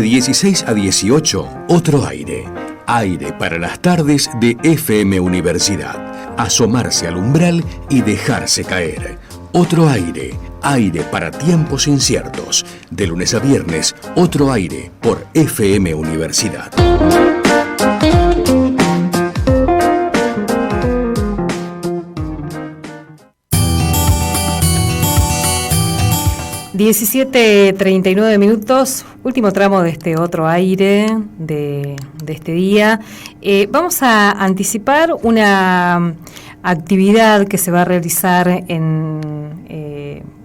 De 16 a 18, Otro Aire. Aire para las tardes de FM Universidad. Asomarse al umbral y dejarse caer. Otro Aire. Aire para tiempos inciertos. De lunes a viernes, Otro Aire por FM Universidad. (17:39), último tramo de este Otro Aire de este día. Vamos a anticipar una actividad que se va a realizar en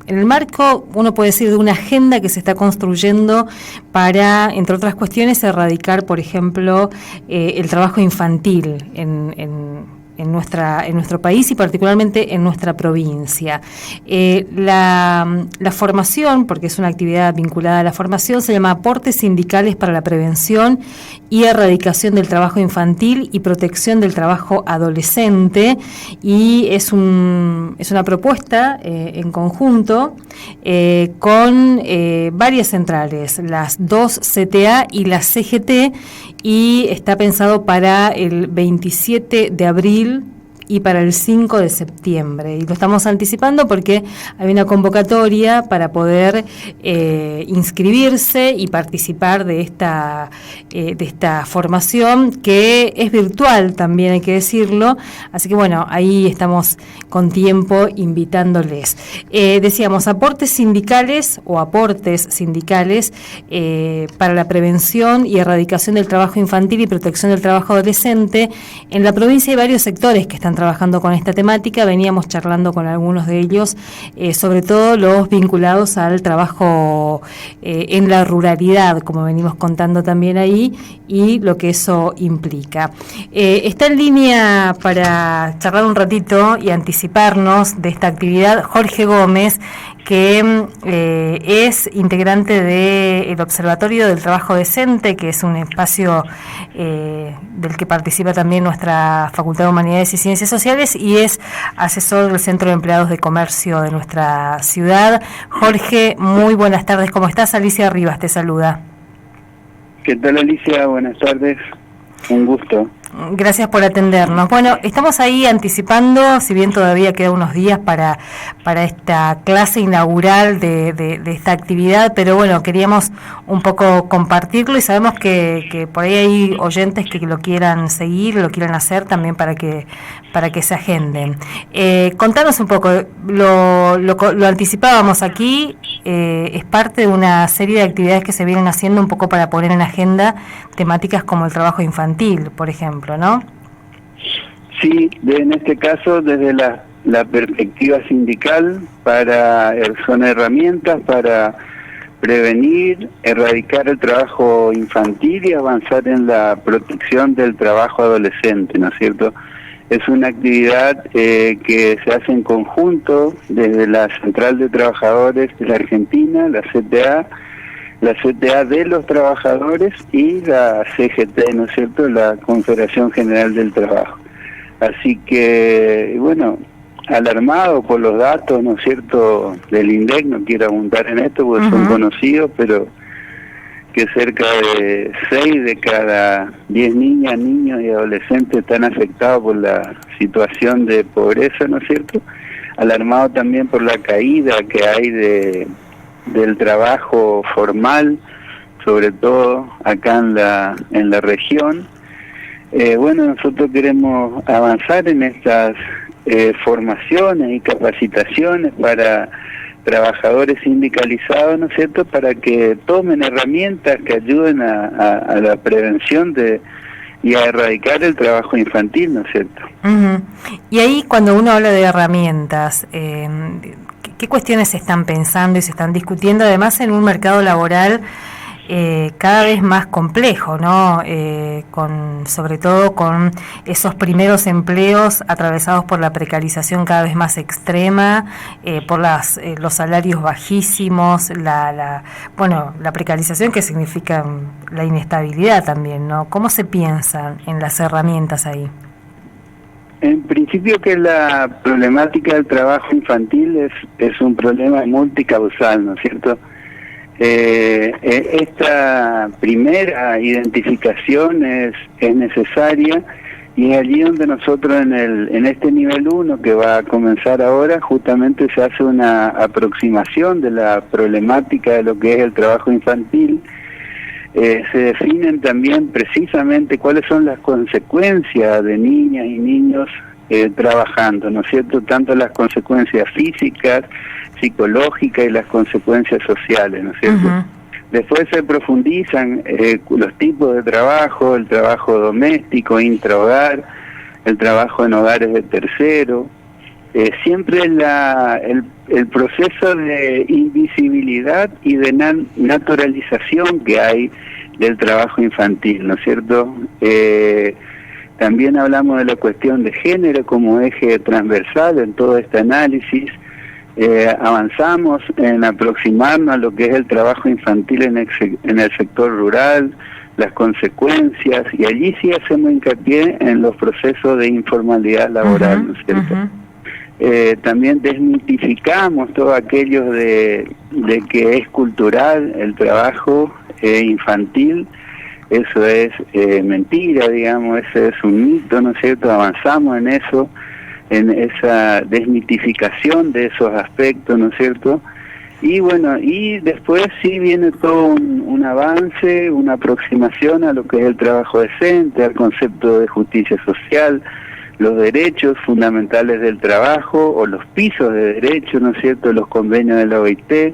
el marco, uno puede decir, de una agenda que se está construyendo para, entre otras cuestiones, erradicar, por ejemplo, el trabajo infantil en nuestro país y particularmente en nuestra provincia. La formación, porque es una actividad vinculada a la formación, se llama Aportes Sindicales para la Prevención y Erradicación del Trabajo Infantil y Protección del Trabajo Adolescente, y es una propuesta en conjunto con varias centrales, las dos CTA y la CGT, y está pensado para el 27 de abril y para el 5 de septiembre. Y lo estamos anticipando porque hay una convocatoria para poder inscribirse y participar de esta formación, que es virtual también, hay que decirlo. Así que bueno, ahí estamos con tiempo invitándoles. Decíamos, aportes sindicales para la prevención y erradicación del trabajo infantil y protección del trabajo adolescente. En la provincia hay varios sectores que están trabajando con esta temática. Veníamos charlando con algunos de ellos, sobre todo los vinculados al trabajo en la ruralidad, como venimos contando también ahí, y lo que eso implica. Está en línea para charlar un ratito y anticiparnos de esta actividad Jorge Gómez, que es integrante del Observatorio del Trabajo Decente, que es un espacio del que participa también nuestra Facultad de Humanidades y Ciencias Sociales, y es asesor del Centro de Empleados de Comercio de nuestra ciudad. Jorge, muy buenas tardes, ¿cómo estás? Alicia Rivas te saluda. ¿Qué tal, Alicia? Buenas tardes, un gusto. Gracias por atendernos. Bueno, estamos ahí anticipando, si bien todavía queda unos días para esta clase inaugural de esta actividad, pero bueno, queríamos un poco compartirlo, y sabemos que por ahí hay oyentes que lo quieran seguir, lo quieran hacer también para que se agenden. Contanos un poco, lo anticipábamos aquí, es parte de una serie de actividades que se vienen haciendo un poco para poner en agenda temáticas como el trabajo infantil, por ejemplo, ¿no? Sí, en este caso desde la perspectiva sindical, son herramientas para prevenir, erradicar el trabajo infantil y avanzar en la protección del trabajo adolescente, ¿no es cierto? Es una actividad que se hace en conjunto desde la Central de Trabajadores de la Argentina, la CTA de los Trabajadores, y la CGT, ¿no es cierto?, la Confederación General del Trabajo. Así que, bueno, alarmado por los datos, ¿no es cierto?, del INDEC, no quiero abundar en esto porque son conocidos, pero que cerca de 6 de cada 10 niñas, niños y adolescentes están afectados por la situación de pobreza, ¿no es cierto? Alarmado también por la caída que hay del trabajo formal, sobre todo acá en la región. Bueno, nosotros queremos avanzar en estas formaciones y capacitaciones para trabajadores sindicalizados, ¿no es cierto?, para que tomen herramientas que ayuden a la prevención y a erradicar el trabajo infantil, ¿no es cierto? Y ahí, cuando uno habla de herramientas, ¿qué cuestiones se están pensando y se están discutiendo, además en un mercado laboral cada vez más complejo, ¿no? Sobre todo con esos primeros empleos atravesados por la precarización cada vez más extrema, por los salarios bajísimos, la precarización, que significa la inestabilidad también, ¿no? ¿Cómo se piensan en las herramientas ahí? En principio que la problemática del trabajo infantil es un problema multicausal, ¿no es cierto? Esta primera identificación es necesaria, y es allí donde nosotros en este nivel 1 que va a comenzar ahora, justamente se hace una aproximación de la problemática de lo que es el trabajo infantil. Se definen también precisamente cuáles son las consecuencias de niñas y niños trabajando, ¿no es cierto? Tanto las consecuencias físicas, psicológicas y las consecuencias sociales, ¿no es cierto? Uh-huh. Después se profundizan los tipos de trabajo, el trabajo doméstico, intrahogar, el trabajo en hogares de tercero. Siempre el proceso de invisibilidad y de naturalización que hay del trabajo infantil, ¿no es cierto? También hablamos de la cuestión de género como eje transversal en todo este análisis. Avanzamos en aproximarnos a lo que es el trabajo infantil en el sector rural, las consecuencias, y allí sí hacemos hincapié en los procesos de informalidad laboral, uh-huh, ¿no es cierto? Uh-huh. También desmitificamos todo aquello de que es cultural el trabajo infantil. Eso es mentira, digamos, ese es un mito, ¿no es cierto? Avanzamos en eso, en esa desmitificación de esos aspectos, ¿no es cierto? Y bueno, y después sí viene todo un avance, una aproximación a lo que es el trabajo decente, al concepto de justicia social, los derechos fundamentales del trabajo, o los pisos de derechos, ¿no es cierto?, los convenios de la OIT,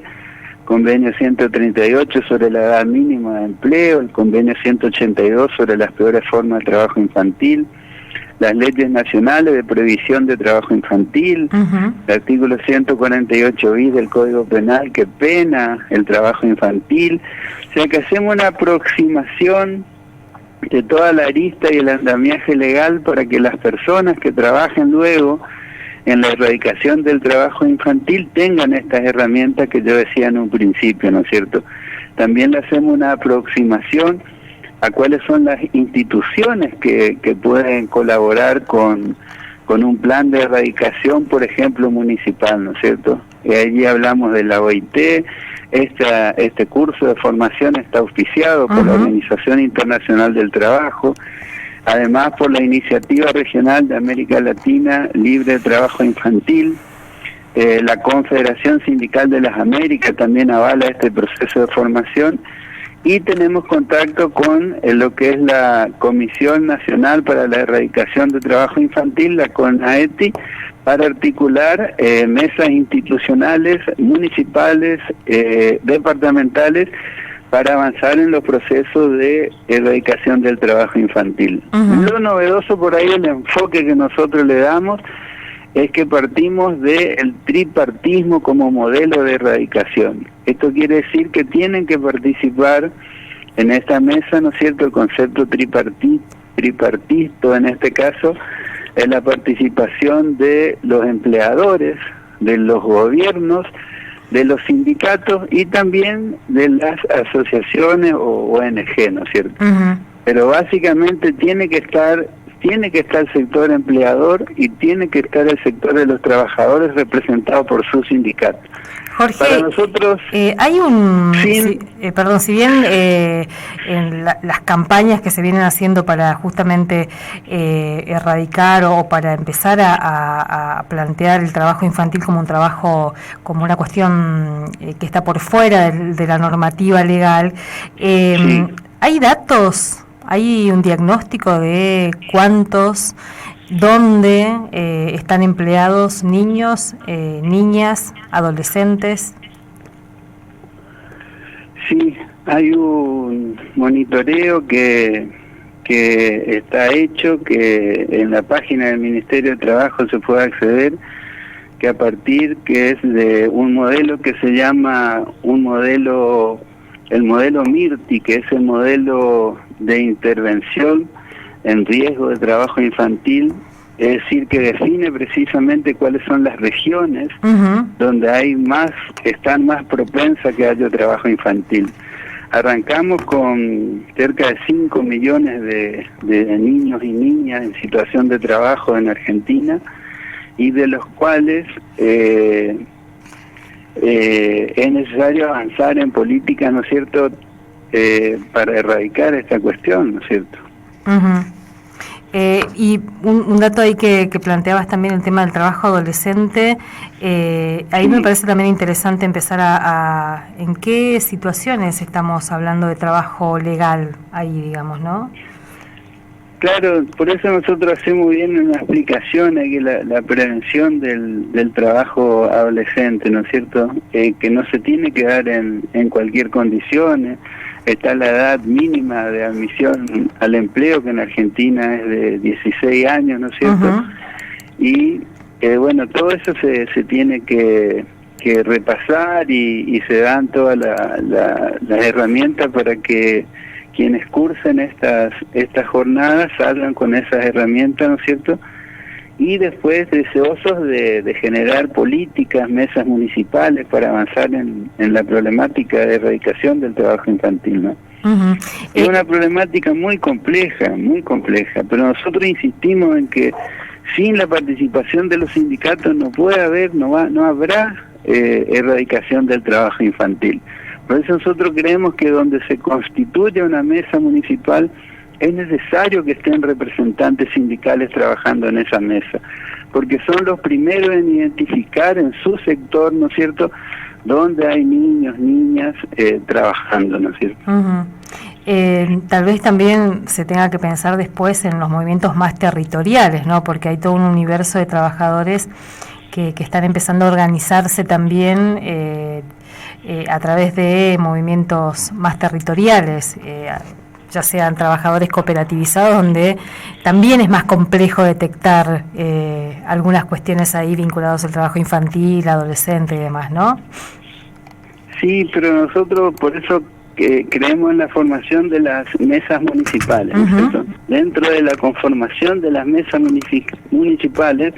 convenio 138 sobre la edad mínima de empleo, el convenio 182 sobre las peores formas de trabajo infantil, las leyes nacionales de prohibición de trabajo infantil, uh-huh, el artículo 148 bis del Código Penal que pena el trabajo infantil. O sea que hacemos una aproximación de toda la arista y el andamiaje legal para que las personas que trabajen luego en la erradicación del trabajo infantil tengan estas herramientas que yo decía en un principio, ¿no es cierto? También le hacemos una aproximación a cuáles son las instituciones que pueden colaborar con un plan de erradicación, por ejemplo, municipal, ¿no es cierto? Y allí hablamos de la OIT. Este curso de formación está auspiciado por, uh-huh, la Organización Internacional del Trabajo, además por la Iniciativa Regional de América Latina Libre de Trabajo Infantil. La Confederación Sindical de las Américas también avala este proceso de formación, y tenemos contacto con lo que es la Comisión Nacional para la Erradicación de Trabajo Infantil, la CONAETI, para articular mesas institucionales, municipales, departamentales, para avanzar en los procesos de erradicación del trabajo infantil. Uh-huh. Lo novedoso por ahí, el enfoque que nosotros le damos, es que partimos del tripartismo como modelo de erradicación. Esto quiere decir que tienen que participar en esta mesa, ¿no es cierto?, el concepto tripartito en este caso, es la participación de los empleadores, de los gobiernos, de los sindicatos y también de las asociaciones o ONG, ¿no es cierto? Uh-huh. Pero básicamente tiene que estar el sector empleador y tiene que estar el sector de los trabajadores representado por su sindicato. Jorge, para nosotros hay si bien en las campañas que se vienen haciendo para justamente erradicar o para empezar a plantear el trabajo infantil como un trabajo, como una cuestión que está por fuera de la normativa legal, sí, ¿hay datos? ¿Hay un diagnóstico de cuántos, dónde están empleados niños, niñas, adolescentes? Sí, hay un monitoreo que está hecho, que en la página del Ministerio de Trabajo se puede acceder, que a partir que es de un modelo que se llama el modelo MIRTI, que es el modelo de intervención en riesgo de trabajo infantil, es decir, que define precisamente cuáles son las regiones, uh-huh, donde están más propensas que haya trabajo infantil. Arrancamos con cerca de 5 millones de niños y niñas en situación de trabajo en Argentina, y de los cuales es necesario avanzar en política, ¿no es cierto?, para erradicar esta cuestión, ¿no es cierto? Uh-huh. Y un dato ahí que planteabas también, el tema del trabajo adolescente, ahí me parece también interesante empezar a en qué situaciones estamos hablando de trabajo legal ahí, digamos, ¿no? Claro, por eso nosotros hacemos bien una explicación aquí, la prevención del trabajo adolescente, ¿no es cierto? Que no se tiene que dar en cualquier condición. Está la edad mínima de admisión al empleo, que en Argentina es de 16 años, ¿no es cierto? Uh-huh. Y bueno, todo eso se tiene que repasar y se dan todas las herramientas para que quienes cursen estas jornadas salgan con esas herramientas, ¿no es cierto? Y después deseosos de generar políticas, mesas municipales para avanzar en la problemática de erradicación del trabajo infantil, ¿no? Uh-huh. Es una problemática muy compleja, pero nosotros insistimos en que sin la participación de los sindicatos no habrá erradicación del trabajo infantil. Por eso nosotros creemos que donde se constituye una mesa municipal es necesario que estén representantes sindicales trabajando en esa mesa, porque son los primeros en identificar en su sector, ¿no es cierto?, donde hay niños, niñas trabajando, ¿no es cierto? Uh-huh. Tal vez también se tenga que pensar después en los movimientos más territoriales, ¿no?, porque hay todo un universo de trabajadores que están empezando a organizarse también a través de movimientos más territoriales, ya sean trabajadores cooperativizados, donde también es más complejo detectar algunas cuestiones ahí vinculadas al trabajo infantil, adolescente y demás, ¿no? Sí, pero nosotros por eso creemos en la formación de las mesas municipales, ¿no es cierto? Dentro de la conformación de las mesas municipales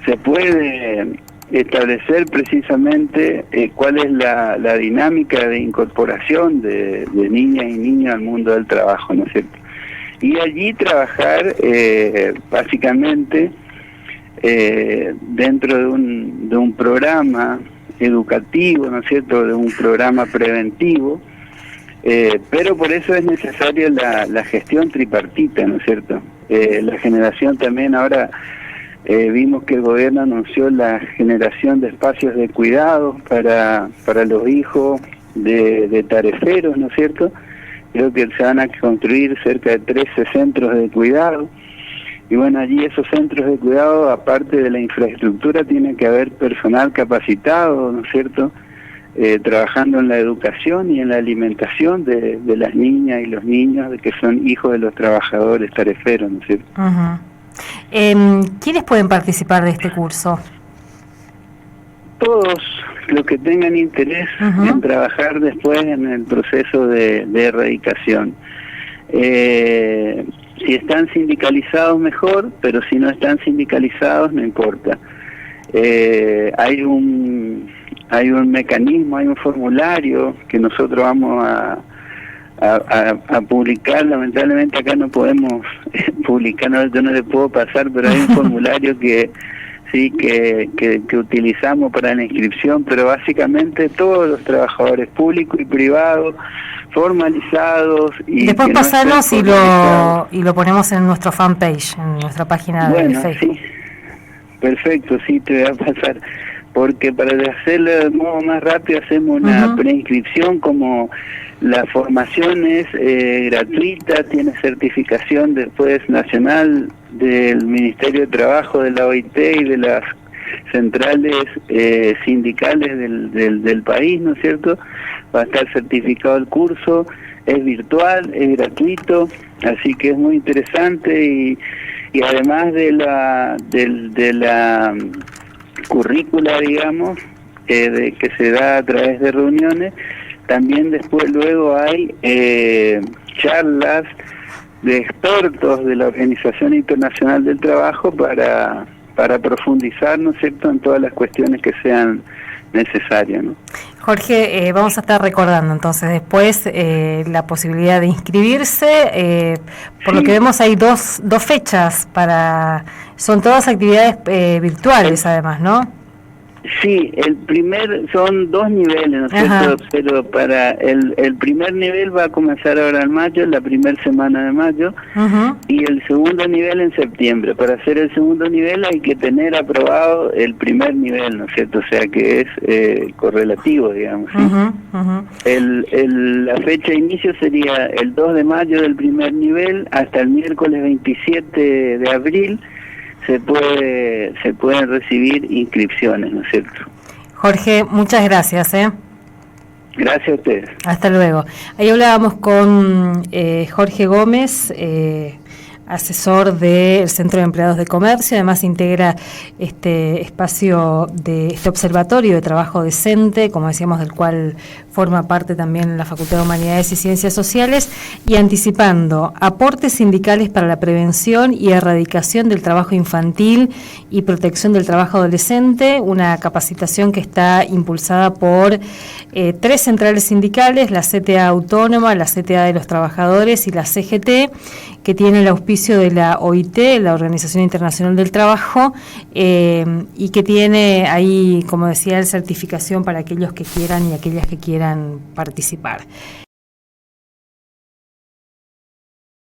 se puede establecer precisamente cuál es la dinámica de incorporación de niñas y niños al mundo del trabajo, ¿no es cierto? Y allí trabajar básicamente dentro de un programa educativo, ¿no es cierto?, de un programa preventivo, pero por eso es necesaria la gestión tripartita, ¿no es cierto? La generación también ahora... vimos que el gobierno anunció la generación de espacios de cuidado para los hijos de tareferos, ¿no es cierto? Creo que se van a construir cerca de 13 centros de cuidado. Y bueno, allí esos centros de cuidado, aparte de la infraestructura, tiene que haber personal capacitado, ¿no es cierto?, trabajando en la educación y en la alimentación de las niñas y los niños que son hijos de los trabajadores tareferos, ¿no es cierto? Uh-huh. ¿Quiénes pueden participar de este curso? Todos los que tengan interés en trabajar después en el proceso de erradicación. Si están sindicalizados mejor, pero si no están sindicalizados no importa. Hay un mecanismo, hay un formulario que nosotros vamos a publicar. Lamentablemente acá no podemos publicar, yo no le puedo pasar, pero hay un formulario que utilizamos para la inscripción, pero básicamente todos los trabajadores públicos y privados formalizados y después pasarnos y lo ponemos en nuestro fanpage, en nuestra página de Facebook. Sí, perfecto, sí, te voy a pasar, porque para hacerlo de modo más rápido hacemos una preinscripción. Como la formación es gratuita, tiene certificación después nacional del Ministerio de Trabajo, de la OIT y de las centrales sindicales del país, ¿no es cierto? Va a estar certificado el curso, es virtual, es gratuito, así que es muy interesante y además de la currícula, digamos, que se da a través de reuniones, también luego hay charlas de expertos de la Organización Internacional del Trabajo para profundizar, ¿no es cierto?, en todas las cuestiones que sean necesarias, ¿no? Jorge, vamos a estar recordando entonces después la posibilidad de inscribirse. Por lo que vemos hay dos fechas son todas actividades virtuales además, ¿no? Sí, son 2 niveles, ¿no es cierto? Pero para el primer nivel va a comenzar ahora en mayo, la primera semana de mayo, y el segundo nivel en septiembre. Para hacer el segundo nivel hay que tener aprobado el primer nivel, ¿no es cierto? O sea que es correlativo, digamos. ¿Sí? La fecha de inicio sería el 2 de mayo del primer nivel hasta el miércoles 27 de abril. Se pueden recibir inscripciones, ¿no es cierto? Jorge, muchas gracias. Gracias a ustedes. Hasta luego. Ahí hablábamos con Jorge Gómez, asesor del Centro de Empleados de Comercio, además integra este espacio de este observatorio de trabajo decente, como decíamos, del cual forma parte también la Facultad de Humanidades y Ciencias Sociales, y anticipando aportes sindicales para la prevención y erradicación del trabajo infantil y protección del trabajo adolescente, una capacitación que está impulsada por 3 centrales sindicales, la CTA Autónoma, la CTA de los Trabajadores y la CGT, que tiene el auspicio de la OIT, la Organización Internacional del Trabajo, y que tiene ahí, como decía, la certificación para aquellos que quieran y aquellas que quieran participar.